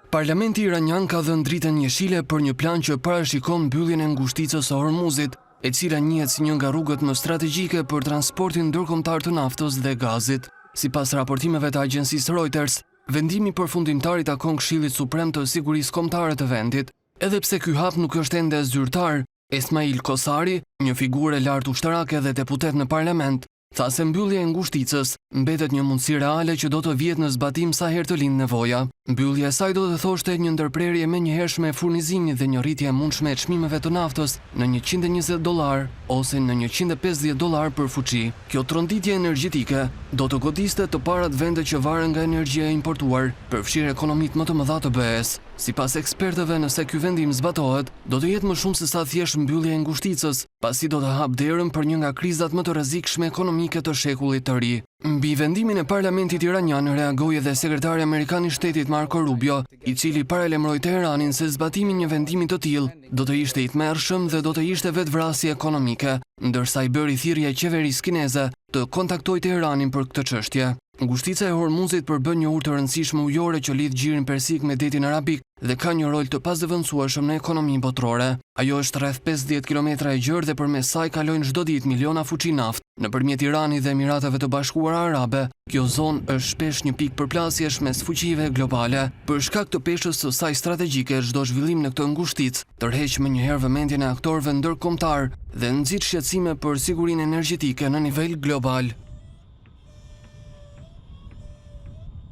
Parlamenti iranian ka dhënë dritën jeshile për një plan që parashikon mbylljen e ngushticës së Hormuzit, e cila njihet si një nga rrugët më strategjike për transportin ndërkombëtar të naftës dhe gazit. Sipas raportimeve të agjencisë Reuters, vendimi përfundimtar i takon Këshillit Suprem të Sigurisë Kombëtare të vendit, edhe pse ky hap nuk është ende zyrtar. Esmail Kosari, një figurë e lartë ushtarake dhe deputet në parlament, tha se mbyllja e ngushticës mbetet një mundësi reale që do të vjet në zbatim sa herë të lind nevoja. Mbyllja e saj do të thoshte një ndërprerje menjëhershme e furnizimit dhe një rritje e mundshme e çmimeve të naftës në $120 ose në $150 për fuqi. Kjo tronditje energjetike do të godiste të parat vende që varen nga energjia e importuar, përfshirë ekonomitë më të mëdha të BE-s. Sipas ekspertëve, nëse ky vendim zbatohet, do të jetë më shumë se sa thjesht mbyllja e ngushticës, pasi do të hap derën për një nga krizat më të rrezikshme ekonomike të shekullit të ri. Mbi vendimin e parlamentit iranian reagoi edhe sekretari amerikan i shtetit Marco Rubio, i cili paralajmëroi Teheranin se zbatimi i një vendimi të tillë do të ishte i tmerrshëm dhe do të ishte vetvrasje ekonomike, ndërsa i bëri thirrje qeverisë kineze të kontaktojë Teheranin për këtë çështje. Ngushtica e Hormuzit përbën një urë të rëndësishme ujore që lidh gjirin persik me detin arabik dhe ka një rol të pazëvendësueshëm në ekonominë botërore. Ajo është rreth 50 kilometra e gjerë dhe përmes saj kalojnë çdo ditë miliona fuqi naftë. Nëpërmjet Iranit dhe Emirateve të Bashkuara Arabe, kjo zonë është shpesh një pikë përplasjesh mes fuqive globale. Për shkak të peshës së saj strategjike, çdo zhvillim në këtë ngushticë tërheq menjëherë vëmendjen e aktorëve ndërkombëtar dhe nxit shqetësime për sigurinë energjetike në nivel global.